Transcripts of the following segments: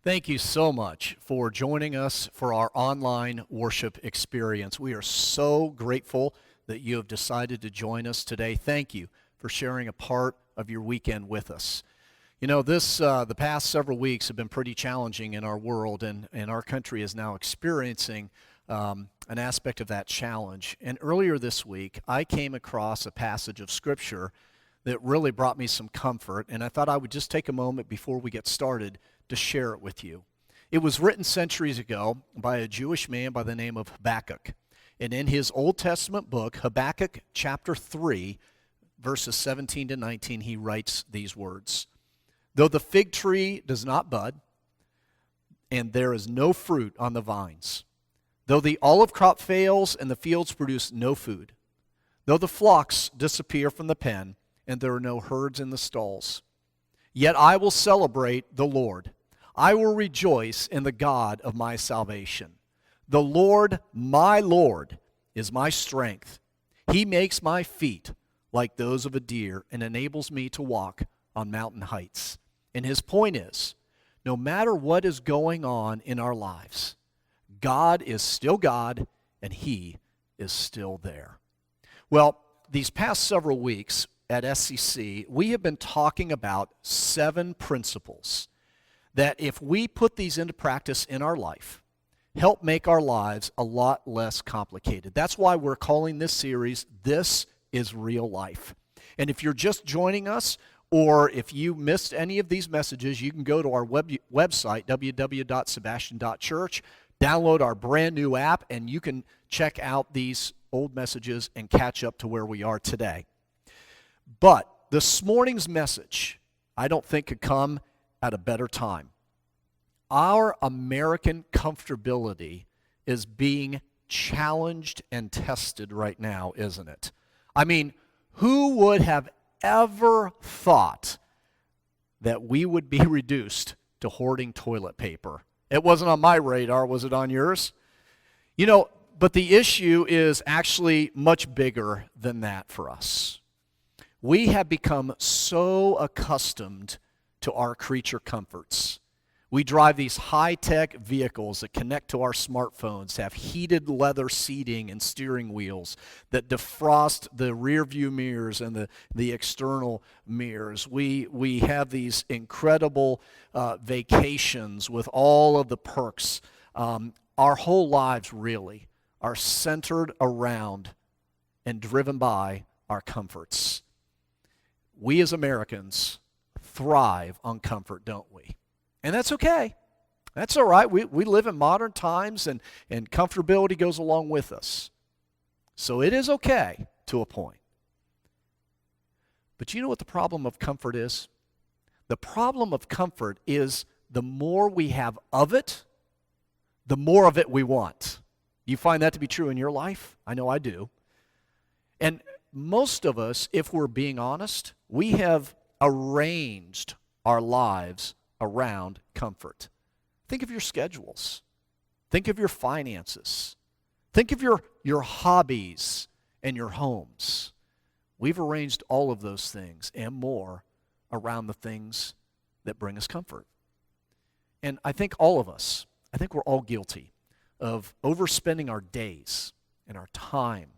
Thank you so much for joining us for our online worship experience. We are so grateful that you have decided to join us today. Thank you for sharing a part of your weekend with us. You know, the past several weeks have been pretty challenging in our world, and our country is now experiencing an aspect of that challenge. And earlier this week, I came across a passage of Scripture that really brought me some comfort, and I thought I would just take a moment before we get started to share it with you. It was written centuries ago by a Jewish man by the name of Habakkuk. And in his Old Testament book, Habakkuk chapter 3, verses 17 to 19, he writes these words. Though the fig tree does not bud, and there is no fruit on the vines, though the olive crop fails and the fields produce no food, though the flocks disappear from the pen, and there are no herds in the stalls, yet I will celebrate the Lord. I will rejoice in the God of my salvation. The Lord, my Lord, is my strength. He makes my feet like those of a deer and enables me to walk on mountain heights. And his point is, no matter what is going on in our lives, God is still God and he is still there. Well, these past several weeks at SCC, we have been talking about 7 principles that if we put these into practice in our life, help make our lives a lot less complicated. That's why we're calling this series, This is Real Life. And if you're just joining us, or if you missed any of these messages, you can go to our website, www.sebastian.church, download our brand new app, and you can check out these old messages and catch up to where we are today. But this morning's message, I don't think could come at a better time. Our American comfortability is being challenged and tested right now, isn't it? I mean, who would have ever thought that we would be reduced to hoarding toilet paper? It wasn't on my radar, was it on yours? You know, but the issue is actually much bigger than that for us. We have become so accustomed to our creature comforts. We drive these high-tech vehicles that connect to our smartphones, have heated leather seating and steering wheels that defrost the rear-view mirrors and the external mirrors. We have these incredible vacations with all of the perks. Our whole lives really are centered around and driven by our comforts. We as Americans thrive on comfort, don't we? And that's okay. That's all right. We live in modern times, and comfortability goes along with us. So it is okay to a point. But you know what the problem of comfort is? The problem of comfort is the more we have of it, the more of it we want. Do you find that to be true in your life? I know I do. And most of us, if we're being honest, we have arranged our lives around comfort. Think of your schedules. Think of your finances. Think of your hobbies and your homes. We've arranged all of those things and more around the things that bring us comfort. And I think all of us, I think we're all guilty of overspending our days and our time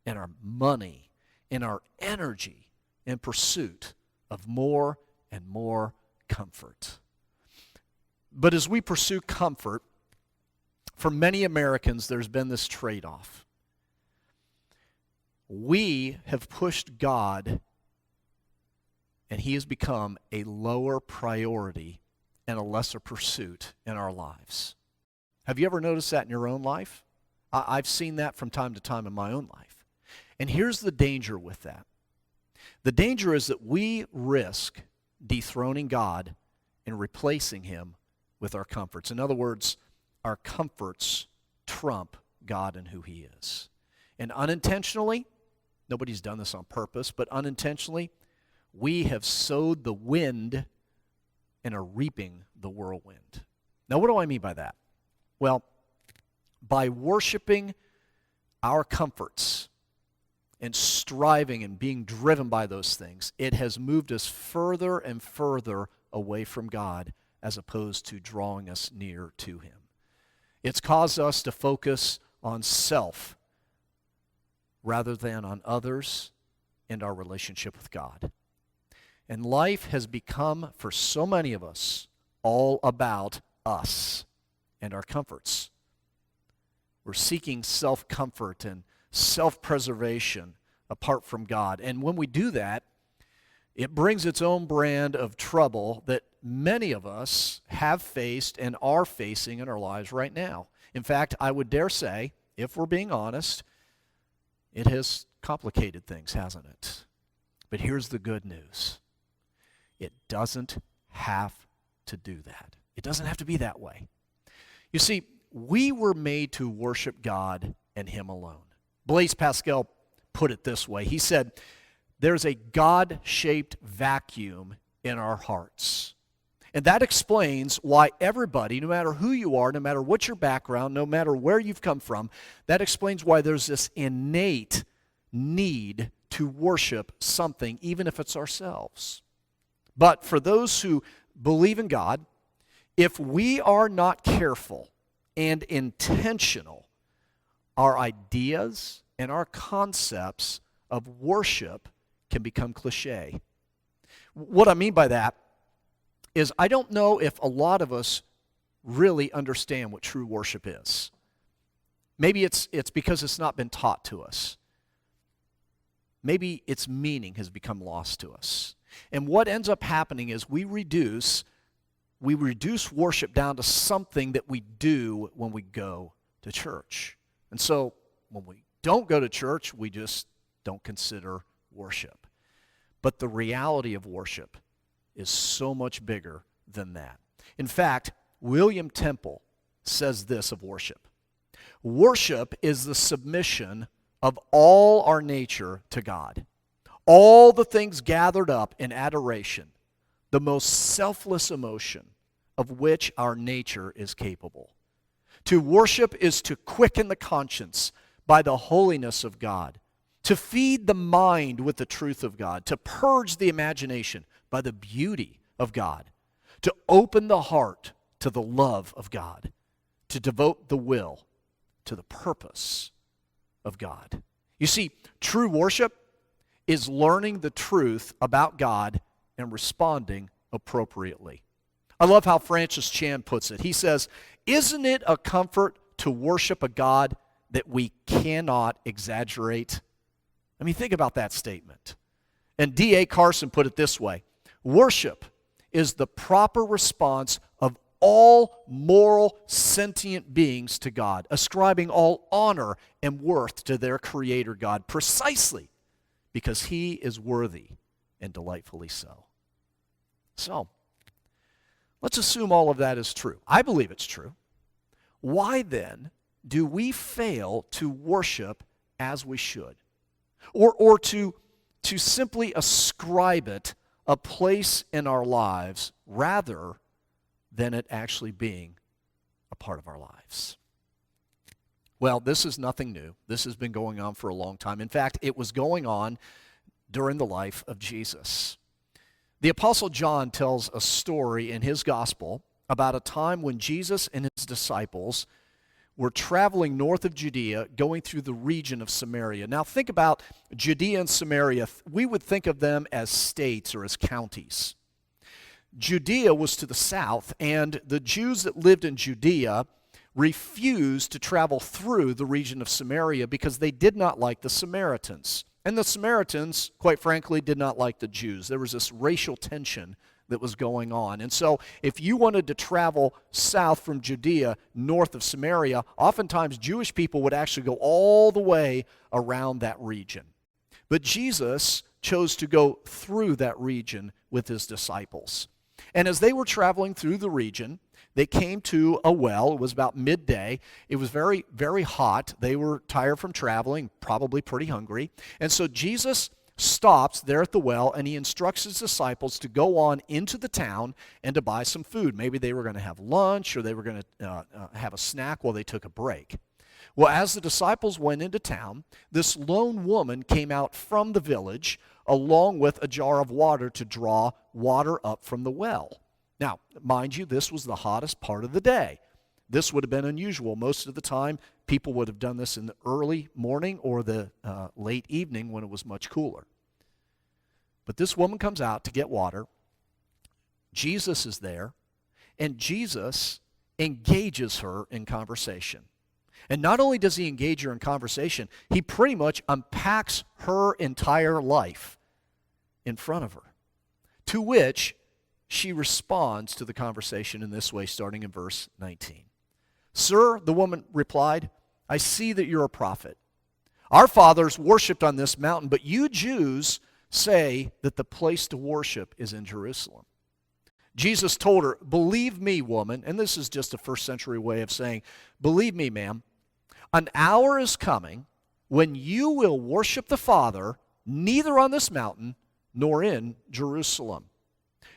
and our money and our energy in pursuit of more and more comfort. But as we pursue comfort, for many Americans, there's been this trade-off. We have pushed God, and he has become a lower priority and a lesser pursuit in our lives. Have you ever noticed that in your own life? I've seen that from time to time in my own life. And here's the danger with that. The danger is that we risk dethroning God and replacing him with our comforts. In other words, our comforts trump God and who he is. And unintentionally, nobody's done this on purpose, but unintentionally, we have sowed the wind and are reaping the whirlwind. Now, what do I mean by that? Well, by worshiping our comforts and striving and being driven by those things, it has moved us further and further away from God as opposed to drawing us near to him. It's caused us to focus on self rather than on others and our relationship with God. And life has become, for so many of us, all about us and our comforts. We're seeking self-comfort and self-preservation apart from God. And when we do that, it brings its own brand of trouble that many of us have faced and are facing in our lives right now. In fact, I would dare say, if we're being honest, it has complicated things, hasn't it? But here's the good news. It doesn't have to do that. It doesn't have to be that way. You see, we were made to worship God and him alone. Blaise Pascal put it this way. He said, there's a God-shaped vacuum in our hearts. And that explains why everybody, no matter who you are, no matter what your background, no matter where you've come from, that explains why there's this innate need to worship something, even if it's ourselves. But for those who believe in God, if we are not careful and intentional, our ideas and our concepts of worship can become cliche. What I mean by that is I don't know if a lot of us really understand what true worship is. Maybe it's because it's not been taught to us. Maybe its meaning has become lost to us. And what ends up happening is we reduce worship down to something that we do when we go to church. And so when we don't go to church, we just don't consider worship. But the reality of worship is so much bigger than that. In fact, William Temple says this of worship. Worship is the submission of all our nature to God. All the things gathered up in adoration, the most selfless emotion of which our nature is capable. To worship is to quicken the conscience by the holiness of God, to feed the mind with the truth of God, to purge the imagination by the beauty of God, to open the heart to the love of God, to devote the will to the purpose of God. You see, true worship is learning the truth about God and responding appropriately. I love how Francis Chan puts it. He says, "Isn't it a comfort to worship a God that we cannot exaggerate?" I mean, think about that statement. And D.A. Carson put it this way: worship is the proper response of all moral, sentient beings to God, ascribing all honor and worth to their Creator God, precisely because He is worthy and delightfully so. So, let's assume all of that is true. I believe it's true. Why then do we fail to worship as we should? Or to simply ascribe it a place in our lives rather than it actually being a part of our lives? Well, this is nothing new. This has been going on for a long time. In fact, it was going on during the life of Jesus. The Apostle John tells a story in his gospel about a time when Jesus and his disciples were traveling north of Judea, going through the region of Samaria. Now think about Judea and Samaria. We would think of them as states or as counties. Judea was to the south, and the Jews that lived in Judea refused to travel through the region of Samaria because they did not like the Samaritans. And the Samaritans, quite frankly, did not like the Jews. There was this racial tension that was going on. And so if you wanted to travel south from Judea, north of Samaria, oftentimes Jewish people would actually go all the way around that region. But Jesus chose to go through that region with his disciples. And as they were traveling through the region, they came to a well. It was about midday. It was very, very hot. They were tired from traveling, probably pretty hungry. And so Jesus stops there at the well, and he instructs his disciples to go on into the town and to buy some food. Maybe they were going to have lunch, or they were going to have a snack while they took a break. Well, as the disciples went into town, this lone woman came out from the village along with a jar of water to draw water up from the well. Now, mind you, this was the hottest part of the day. This would have been unusual. Most of the time, people would have done this in the early morning or the late evening when it was much cooler. But this woman comes out to get water. Jesus is there, and Jesus engages her in conversation. And not only does he engage her in conversation, he pretty much unpacks her entire life in front of her, to which she responds to the conversation in this way, starting in verse 19. Sir, the woman replied, I see that you're a prophet. Our fathers worshipped on this mountain, but you Jews say that the place to worship is in Jerusalem. Jesus told her, believe me, woman, and this is just a first century way of saying, believe me, ma'am, an hour is coming when you will worship the Father neither on this mountain nor in Jerusalem.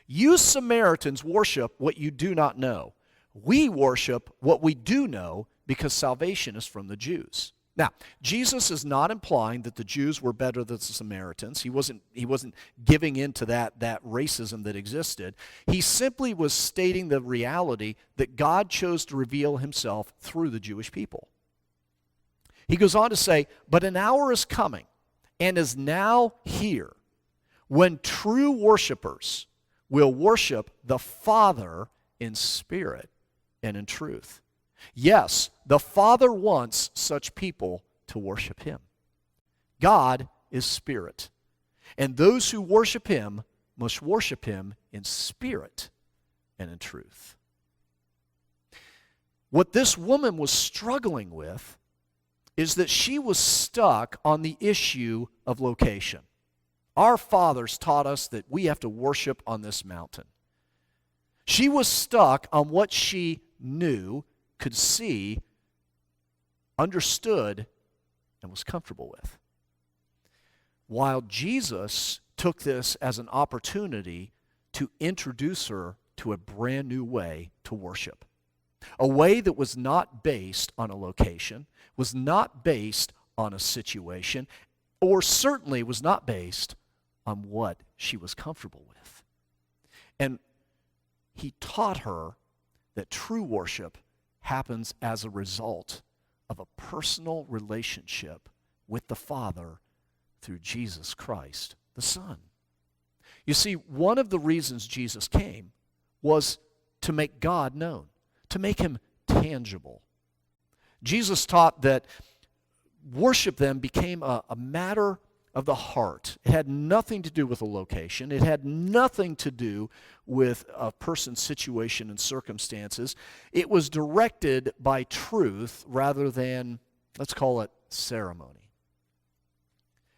You Samaritans worship what you do not know. We worship what we do know because salvation is from the Jews. Now, Jesus is not implying that the Jews were better than the Samaritans. He wasn't giving in to that racism that existed. He simply was stating the reality that God chose to reveal himself through the Jewish people. He goes on to say, but an hour is coming and is now here when true worshipers will worship the Father in spirit and in truth. Yes, the Father wants such people to worship him. God is spirit, and those who worship him must worship him in spirit and in truth. What this woman was struggling with is that she was stuck on the issue of location. Our fathers taught us that we have to worship on this mountain. She was stuck on what she knew, could see, understood, and was comfortable with. While Jesus took this as an opportunity to introduce her to a brand new way to worship. A way that was not based on a location, was not based on a situation, or certainly was not based on what she was comfortable with. And he taught her that true worship happens as a result of a personal relationship with the Father through Jesus Christ, the Son. You see, one of the reasons Jesus came was to make God known, to make him tangible. Jesus taught that worship then became a matter of the heart. It had nothing to do with a location. It had nothing to do with a person's situation and circumstances. It was directed by truth rather than, let's call it, ceremony.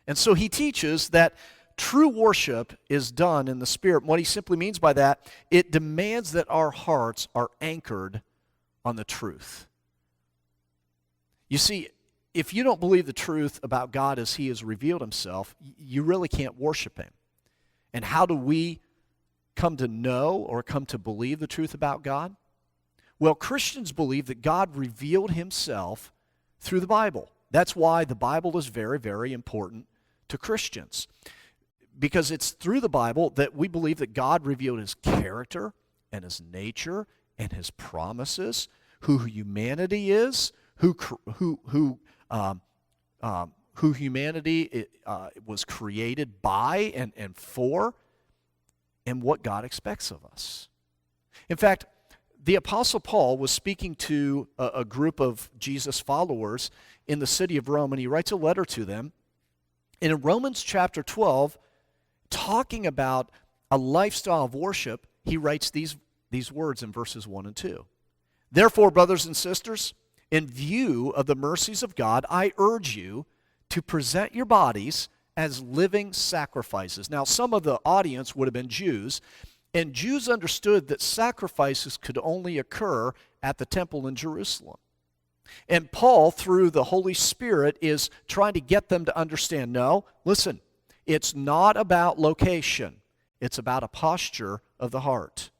And so he teaches that true worship is done in the Spirit. What he simply means by that, it demands that our hearts are anchored on the truth. You see, if you don't believe the truth about God as he has revealed himself, you really can't worship him. And how do we come to know or come to believe the truth about God? Well, Christians believe that God revealed himself through the Bible. That's why the Bible is very, very important to Christians. Because it's through the Bible that we believe that God revealed his character and his nature and his promises, who humanity is, who humanity was created by and for, and what God expects of us. In fact, the Apostle Paul was speaking to a group of Jesus followers in the city of Rome, and he writes a letter to them. And in Romans chapter 12, talking about a lifestyle of worship, he writes these words in verses 1 and 2. Therefore, brothers and sisters, in view of the mercies of God, I urge you to present your bodies as living sacrifices. Now, some of the audience would have been Jews, and Jews understood that sacrifices could only occur at the temple in Jerusalem. And Paul, through the Holy Spirit, is trying to get them to understand, no, listen, it's not about location. It's about a posture of the heart.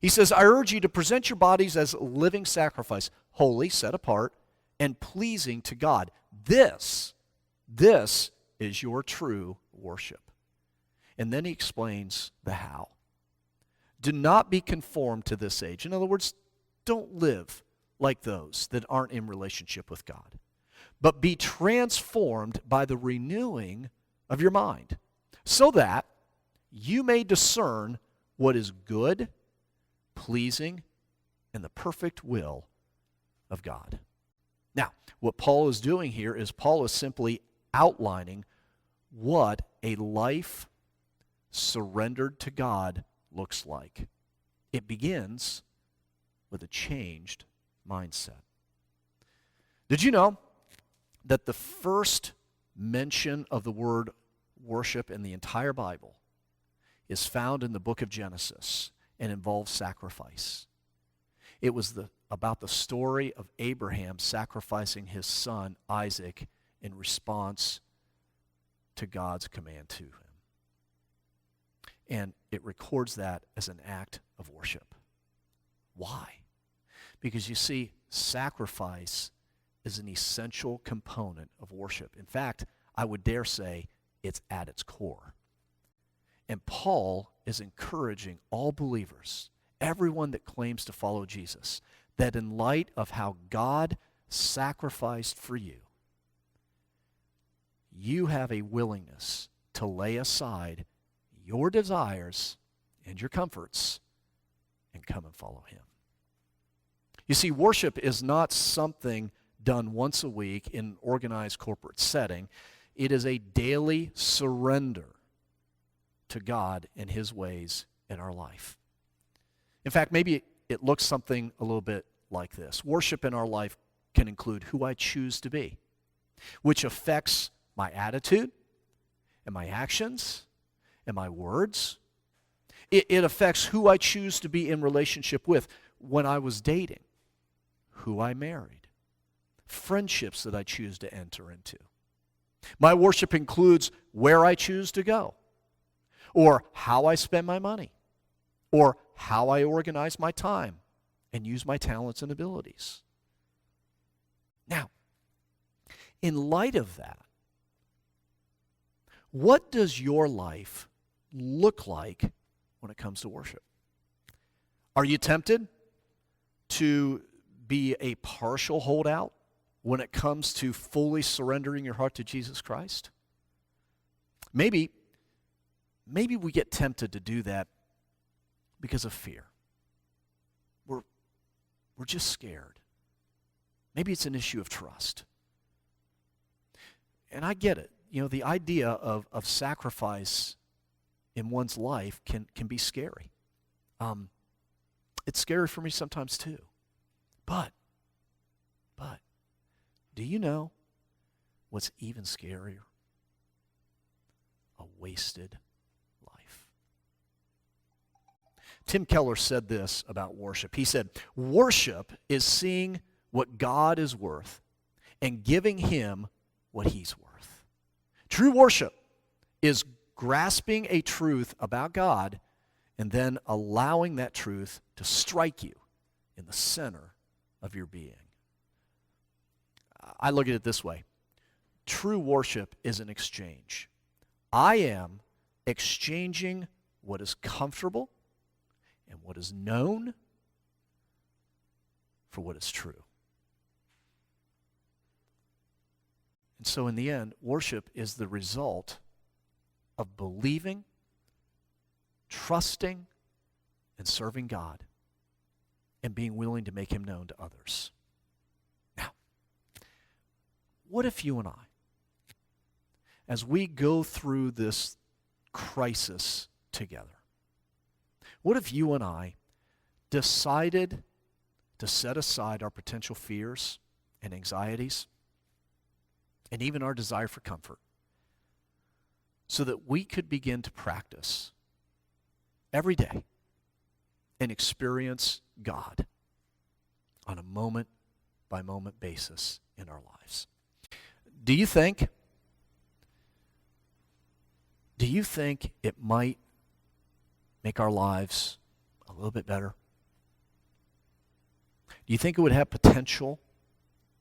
He says, I urge you to present your bodies as living sacrifice, holy, set apart, and pleasing to God. This is your true worship. And then he explains the how. Do not be conformed to this age. In other words, don't live like those that aren't in relationship with God, but be transformed by the renewing of your mind, so that you may discern what is good, pleasing, and the perfect will of God. Now, what Paul is doing here is Paul is simply outlining what a life surrendered to God looks like. It begins with a changed mindset. Did you know that the first mention of the word worship in the entire Bible is found in the book of Genesis and involves sacrifice? It was about the story of Abraham sacrificing his son Isaac in response to God's command to him. And it records that as an act of worship. Why? Because you see, sacrifice is an essential component of worship. In fact, I would dare say it's at its core. And Paul is encouraging all believers, everyone that claims to follow Jesus, that in light of how God sacrificed for you, you have a willingness to lay aside your desires and your comforts and come and follow him. You see, worship is not something done once a week in an organized corporate setting. It is a daily surrender to God and his ways in our life. In fact, maybe it looks something a little bit like this. Worship in our life can include who I choose to be, which affects my attitude and my actions and my words. It affects who I choose to be in relationship with when I was dating, who I married, friendships that I choose to enter into. My worship includes where I choose to go, or how I spend my money, or how I organize my time and use my talents and abilities. Now, in light of that, what does your life look like when it comes to worship? Are you tempted to be a partial holdout when it comes to fully surrendering your heart to Jesus Christ? Maybe we get tempted to do that because of fear. We're just scared. Maybe it's an issue of trust. And I get it. You know, the idea of sacrifice in one's life can be scary. It's scary for me sometimes too. But, do you know what's even scarier? A wasted life. Tim Keller said this about worship. He said, worship is seeing what God is worth and giving him what he's worth. True worship is grasping a truth about God and then allowing that truth to strike you in the center of your being. I look at it this way. True worship is an exchange. I am exchanging what is comfortable and what is known for what is true. And so in the end, worship is the result of believing, trusting, and serving God, and being willing to make him known to others. Now, what if you and I, as we go through this crisis together, what if you and I decided to set aside our potential fears and anxieties and even our desire for comfort so that we could begin to practice every day and experience God on a moment-by-moment basis in our lives? Do you think it might make our lives a little bit better? Do you think it would have potential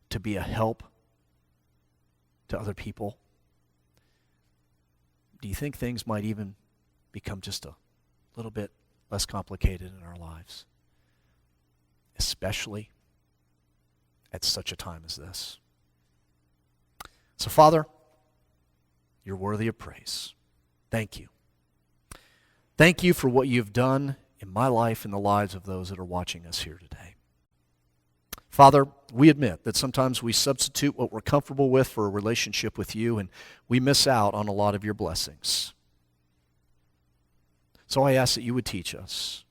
to be a help to other people? Do you think things might even become just a little bit less complicated in our lives, especially at such a time as this. So, Father, you're worthy of praise. Thank you. Thank you for what you've done in my life and the lives of those that are watching us here today. Father, we admit that sometimes we substitute what we're comfortable with for a relationship with you, and we miss out on a lot of your blessings. So I ask that you would teach us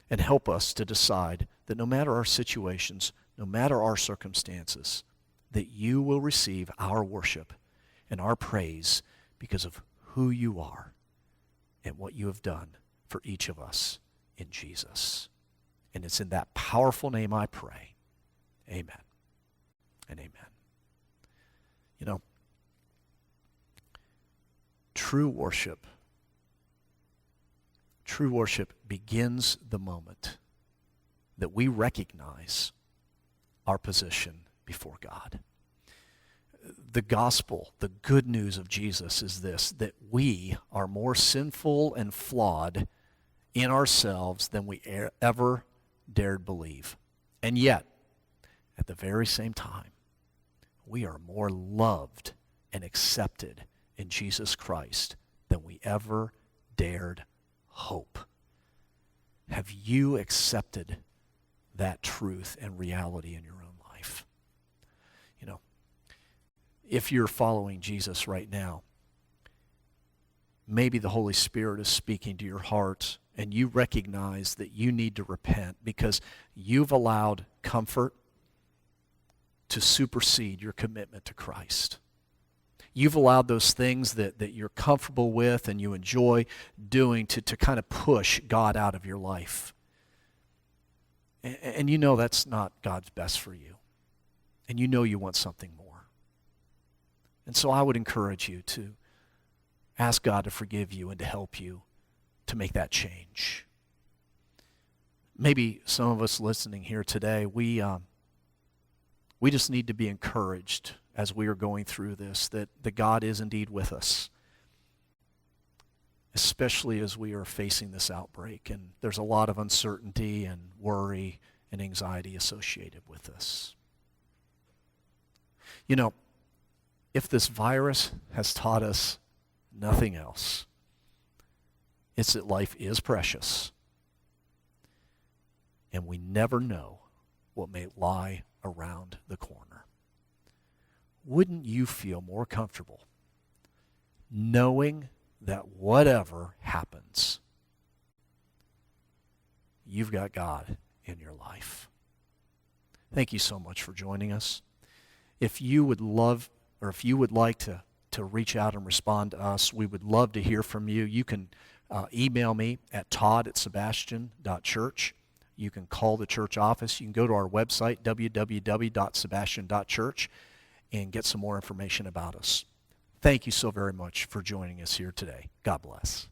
and help us to decide that no matter our situations, no matter our circumstances, that you will receive our worship and our praise because of who you are and what you have done for each of us in Jesus. And it's in that powerful name I pray. Amen and amen. You know, true worship begins the moment that we recognize our position before God. The gospel, the good news of Jesus is this, that we are more sinful and flawed in ourselves than we ever dared believe. And yet, at the very same time, we are more loved and accepted in Jesus Christ than we ever dared hope. Have you accepted that truth and reality in your own life? You know, if you're following Jesus right now, maybe the Holy Spirit is speaking to your heart and you recognize that you need to repent because you've allowed comfort to supersede your commitment to Christ. You've allowed those things that you're comfortable with and you enjoy doing to kind of push God out of your life. And you know that's not God's best for you. And you know you want something more. And so I would encourage you to ask God to forgive you and to help you to make that change. Maybe some of us listening here today, we just need to be encouraged as we are going through this, that God is indeed with us, especially as we are facing this outbreak. And there's a lot of uncertainty and worry and anxiety associated with this. You know, if this virus has taught us nothing else, it's that life is precious. And we never know what may lie around the corner. Wouldn't you feel more comfortable knowing that whatever happens, you've got God in your life? Thank you so much for joining us. If you would love, or if you would like to reach out and respond to us, we would love to hear from you. You can email me at todd@sebastian.church. You can call the church office. You can go to our website, www.sebastian.church, and get some more information about us. Thank you so very much for joining us here today. God bless.